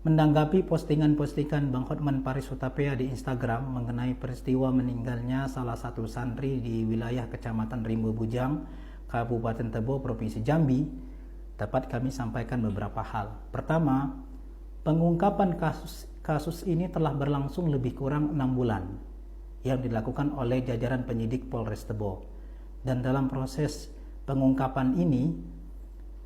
Menanggapi postingan-postingan Bang Hotman Paris Hutapea di Instagram mengenai peristiwa meninggalnya salah satu santri di wilayah Kecamatan Rimbo Bujang, Kabupaten Tebo, Provinsi Jambi, dapat kami sampaikan beberapa hal. Pertama, pengungkapan kasus ini telah berlangsung lebih kurang 6 bulan yang dilakukan oleh jajaran penyidik Polres Tebo. Dan dalam proses pengungkapan ini,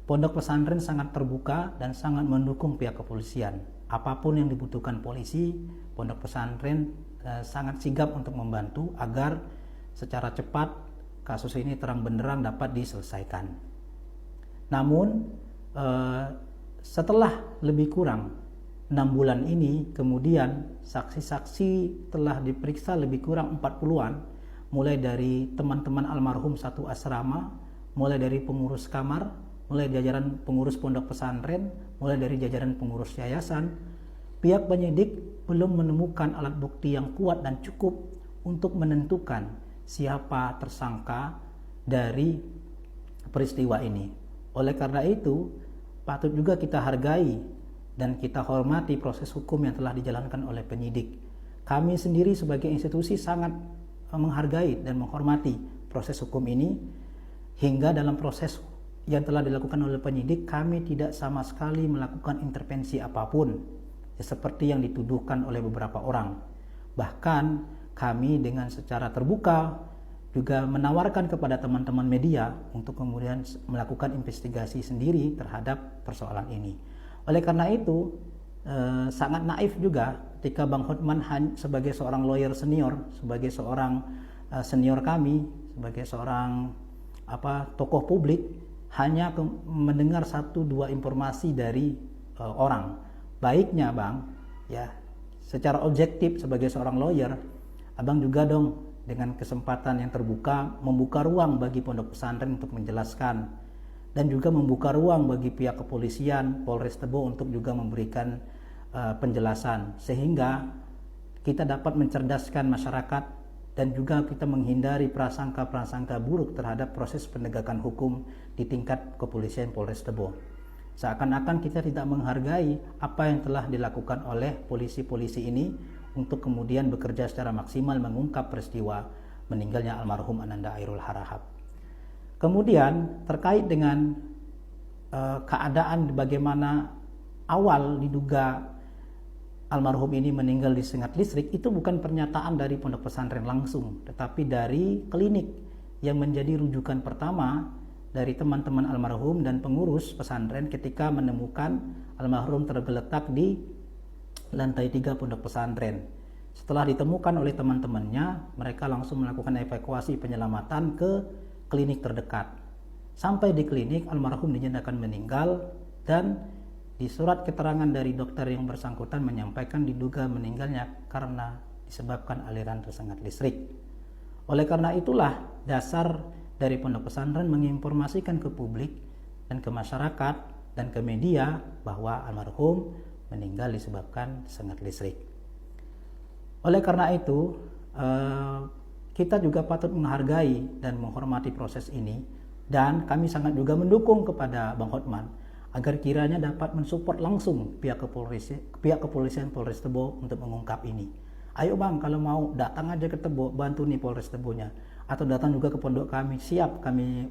pondok pesantren sangat terbuka dan sangat mendukung pihak kepolisian. Apapun yang dibutuhkan polisi, pondok pesantren sangat sigap untuk membantu agar secara cepat kasus ini terang benderang dapat diselesaikan. Namun setelah lebih kurang 6 bulan ini, kemudian saksi-saksi telah diperiksa lebih kurang 40-an, mulai dari teman-teman almarhum satu asrama, mulai dari pengurus kamar, mulai jajaran pengurus pondok pesantren, mulai dari jajaran pengurus yayasan. Pihak penyidik belum menemukan alat bukti yang kuat dan cukup untuk menentukan siapa tersangka dari peristiwa ini. Oleh karena itu, patut juga kita hargai dan kita hormati proses hukum yang telah dijalankan oleh penyidik. Kami sendiri sebagai institusi sangat menghargai dan menghormati proses hukum ini, hingga dalam proses yang telah dilakukan oleh penyidik, kami tidak sama sekali melakukan intervensi apapun, seperti yang dituduhkan oleh beberapa orang. Bahkan kami dengan secara terbuka juga menawarkan kepada teman-teman media untuk kemudian melakukan investigasi sendiri terhadap persoalan ini. Oleh karena itu, sangat naif juga ketika Bang Hotman sebagai seorang lawyer senior, sebagai seorang senior kami, sebagai seorang tokoh publik, hanya mendengar 1-2 informasi dari orang. Baiknya Bang, ya, secara objektif sebagai seorang lawyer, Abang juga dong dengan kesempatan yang terbuka membuka ruang bagi pondok pesantren untuk menjelaskan, dan juga membuka ruang bagi pihak kepolisian Polres Tebo untuk juga memberikan penjelasan, sehingga kita dapat mencerdaskan masyarakat dan juga kita menghindari prasangka-prasangka buruk terhadap proses penegakan hukum di tingkat kepolisian Polres Tebo. Seakan-akan kita tidak menghargai apa yang telah dilakukan oleh polisi-polisi ini untuk kemudian bekerja secara maksimal mengungkap peristiwa meninggalnya almarhum Ananda Airul Harahap. Kemudian terkait dengan keadaan bagaimana awal diduga almarhum ini meninggal disengat listrik, itu bukan pernyataan dari pondok pesantren langsung, tetapi dari klinik yang menjadi rujukan pertama dari teman-teman almarhum dan pengurus pesantren ketika menemukan almarhum tergeletak di lantai 3 pondok pesantren. Setelah ditemukan oleh teman-temannya, mereka langsung melakukan evakuasi penyelamatan ke klinik terdekat. Sampai di klinik, almarhum dinyatakan meninggal, dan di surat keterangan dari dokter yang bersangkutan menyampaikan diduga meninggalnya karena disebabkan aliran tersengat listrik. Oleh karena itulah dasar dari pondok pesantren menginformasikan ke publik dan ke masyarakat dan ke media bahwa almarhum meninggal disebabkan tersengat listrik. Oleh karena itu, kita juga patut menghargai dan menghormati proses ini, dan kami sangat juga mendukung kepada Bang Hotman agar kiranya dapat mensupport langsung pihak kepolisian Polres Tebo untuk mengungkap ini. Ayo Bang, kalau mau datang aja ke Tebo, bantu nih Polres Tebonya, atau datang juga ke pondok kami, siap kami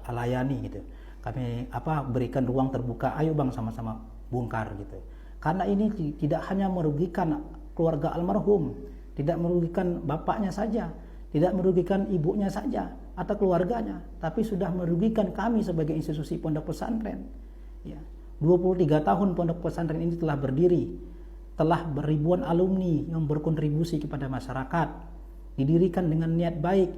layani gitu. Kami berikan ruang terbuka, ayo Bang sama-sama bongkar gitu. Karena ini tidak hanya merugikan keluarga almarhum, tidak merugikan bapaknya saja, tidak merugikan ibunya saja atau keluarganya, tapi sudah merugikan kami sebagai institusi pondok pesantren. Ya, 23 tahun pondok pesantren ini telah berdiri, telah beribuan alumni yang berkontribusi kepada masyarakat, didirikan dengan niat baik,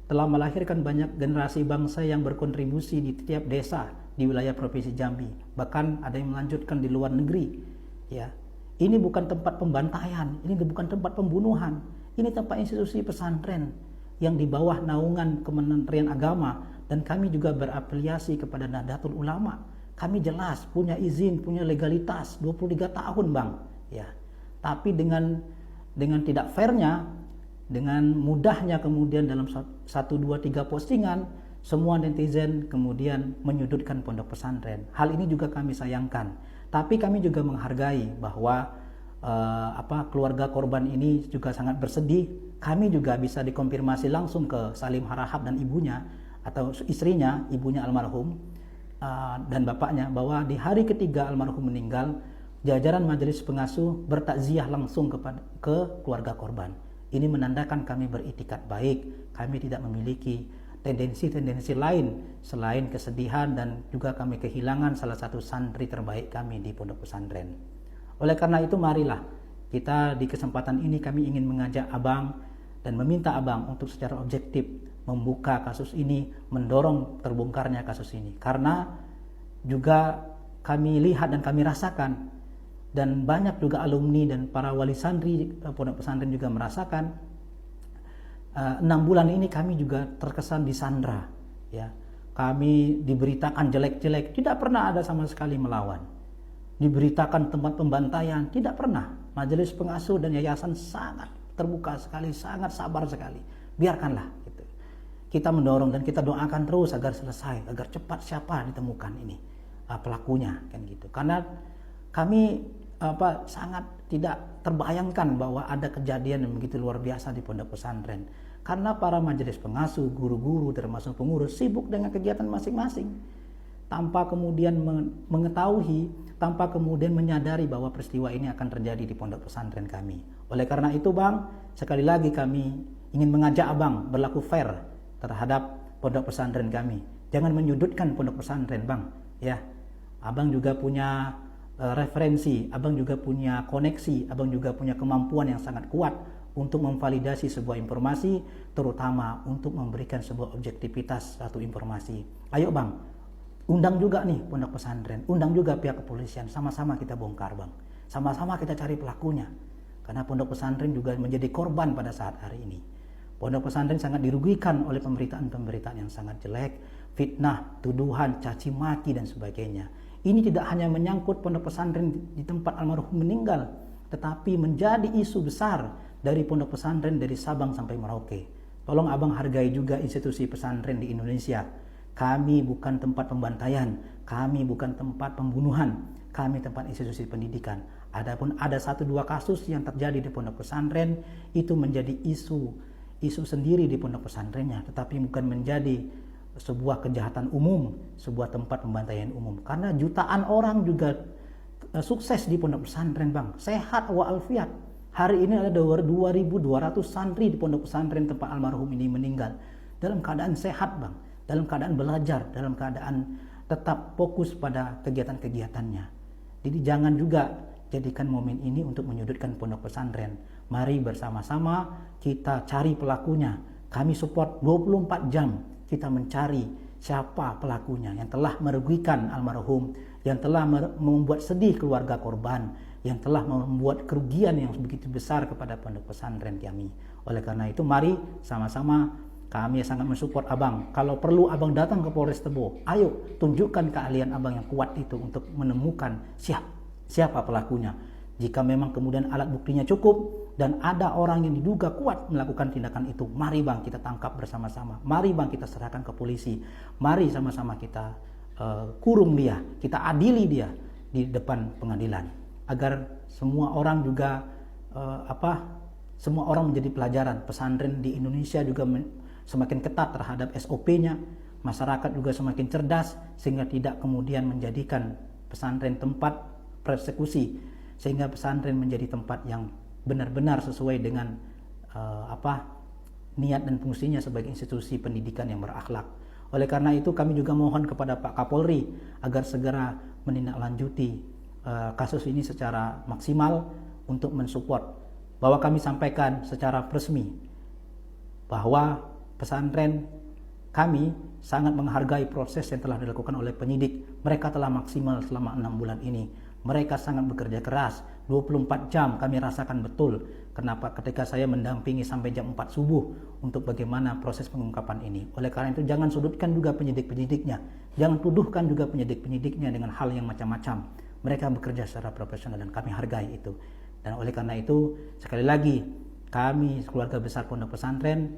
telah melahirkan banyak generasi bangsa yang berkontribusi di tiap desa di wilayah Provinsi Jambi, bahkan ada yang melanjutkan di luar negeri. Ya, ini bukan tempat pembantaian, ini bukan tempat pembunuhan, ini tempat institusi pesantren yang di bawah naungan Kementerian Agama, dan kami juga berafiliasi kepada Nahdlatul Ulama. Kami jelas punya izin, punya legalitas 23 tahun Bang. Ya. Tapi dengan tidak fairnya, dengan mudahnya kemudian dalam 1, 2, 3 postingan, semua netizen kemudian menyudutkan pondok pesantren. Hal ini juga kami sayangkan. Tapi kami juga menghargai bahwa keluarga korban ini juga sangat bersedih. Kami juga bisa dikonfirmasi langsung ke Salim Harahap dan ibunya atau istrinya, ibunya almarhum dan bapaknya, bahwa di hari ketiga almarhum meninggal, jajaran majelis pengasuh bertakziah langsung ke keluarga korban. Ini menandakan kami beritikat baik, kami tidak memiliki tendensi-tendensi lain selain kesedihan, dan juga kami kehilangan salah satu santri terbaik kami di pondok pesantren. Oleh karena itu, marilah kita di kesempatan ini kami ingin mengajak abang dan meminta abang untuk secara objektif membuka kasus ini, mendorong terbongkarnya kasus ini. Karena juga kami lihat dan kami rasakan, dan banyak juga alumni dan para wali santri pondok pesantren juga merasakan, 6 bulan ini kami juga terkesan disandra. Ya, kami diberitakan jelek-jelek, tidak pernah ada sama sekali melawan. Diberitakan tempat pembantaian, tidak pernah. Majelis pengasuh dan yayasan sangat terbuka sekali, sangat sabar sekali. Biarkanlah gitu. Kita mendorong dan kita doakan terus agar selesai, agar cepat siapa ditemukan ini pelakunya, kan gitu. Karena kami sangat tidak terbayangkan bahwa ada kejadian yang begitu luar biasa di pondok pesantren. Karena para majelis pengasuh, guru-guru termasuk pengurus sibuk dengan kegiatan masing-masing, tanpa kemudian mengetahui, tanpa kemudian menyadari bahwa peristiwa ini akan terjadi di pondok pesantren kami. Oleh karena itu, Bang, sekali lagi kami ingin mengajak abang berlaku fair terhadap pondok pesantren kami. Jangan menyudutkan pondok pesantren, Bang. Ya, abang juga punya referensi, abang juga punya koneksi, abang juga punya kemampuan yang sangat kuat untuk memvalidasi sebuah informasi, terutama untuk memberikan sebuah objektivitas satu informasi. Ayo, Bang, undang juga nih pondok pesantren, undang juga pihak kepolisian, sama-sama kita bongkar, Bang. Sama-sama kita cari pelakunya. Karena pondok pesantren juga menjadi korban pada saat hari ini. Pondok pesantren sangat dirugikan oleh pemberitaan-pemberitaan yang sangat jelek, fitnah, tuduhan, caci maki dan sebagainya. Ini tidak hanya menyangkut pondok pesantren di tempat almarhum meninggal, tetapi menjadi isu besar dari pondok pesantren dari Sabang sampai Merauke. Tolong abang hargai juga institusi pesantren di Indonesia. Kami bukan tempat pembantaian, kami bukan tempat pembunuhan, kami tempat institusi pendidikan. Adapun ada 1-2 kasus yang terjadi di pondok pesantren, itu menjadi isu sendiri di pondok pesantrennya, tetapi bukan menjadi sebuah kejahatan umum, sebuah tempat pembantaian umum. Karena jutaan orang juga sukses di pondok pesantren, Bang. Sehat wa'alfiat. Hari ini ada 2.200 santri di pondok pesantren tempat almarhum ini meninggal dalam keadaan sehat, Bang. Dalam keadaan belajar, dalam keadaan tetap fokus pada kegiatan-kegiatannya. Jadi jangan juga jadikan momen ini untuk menyudutkan pondok pesantren. Mari bersama-sama kita cari pelakunya. Kami support 24 jam kita mencari siapa pelakunya yang telah merugikan almarhum, yang telah membuat sedih keluarga korban, yang telah membuat kerugian yang begitu besar kepada pondok pesantren kami. Oleh karena itu, mari sama-sama kami sangat mensupport abang. Kalau perlu abang datang ke Polres Tebo, ayo tunjukkan keahlian abang yang kuat itu untuk menemukan siapa pelakunya. Jika memang kemudian alat buktinya cukup dan ada orang yang diduga kuat melakukan tindakan itu, mari bang kita tangkap bersama-sama. Mari bang kita serahkan ke polisi. Mari sama-sama kita kurung dia, kita adili dia di depan pengadilan, agar semua orang juga semua orang menjadi pelajaran. Pesantren di Indonesia juga semakin ketat terhadap SOP-nya, masyarakat juga semakin cerdas sehingga tidak kemudian menjadikan pesantren tempat persekusi, sehingga pesantren menjadi tempat yang benar-benar sesuai dengan niat dan fungsinya sebagai institusi pendidikan yang berakhlak. Oleh karena itu kami juga mohon kepada Pak Kapolri agar segera menindaklanjuti kasus ini secara maksimal untuk mensupport, bahwa kami sampaikan secara resmi bahwa pesantren kami sangat menghargai proses yang telah dilakukan oleh penyidik. Mereka telah maksimal selama 6 bulan ini. Mereka sangat bekerja keras, 24 jam kami rasakan betul. Kenapa ketika saya mendampingi sampai jam 4 subuh untuk bagaimana proses pengungkapan ini. Oleh karena itu jangan sudutkan juga penyidik-penyidiknya. Jangan tuduhkan juga penyidik-penyidiknya dengan hal yang macam-macam. Mereka bekerja secara profesional dan kami hargai itu. Dan oleh karena itu sekali lagi kami keluarga besar Pondok Pesantren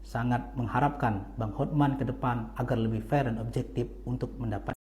sangat mengharapkan Bang Hotman ke depan agar lebih fair dan objektif untuk mendapat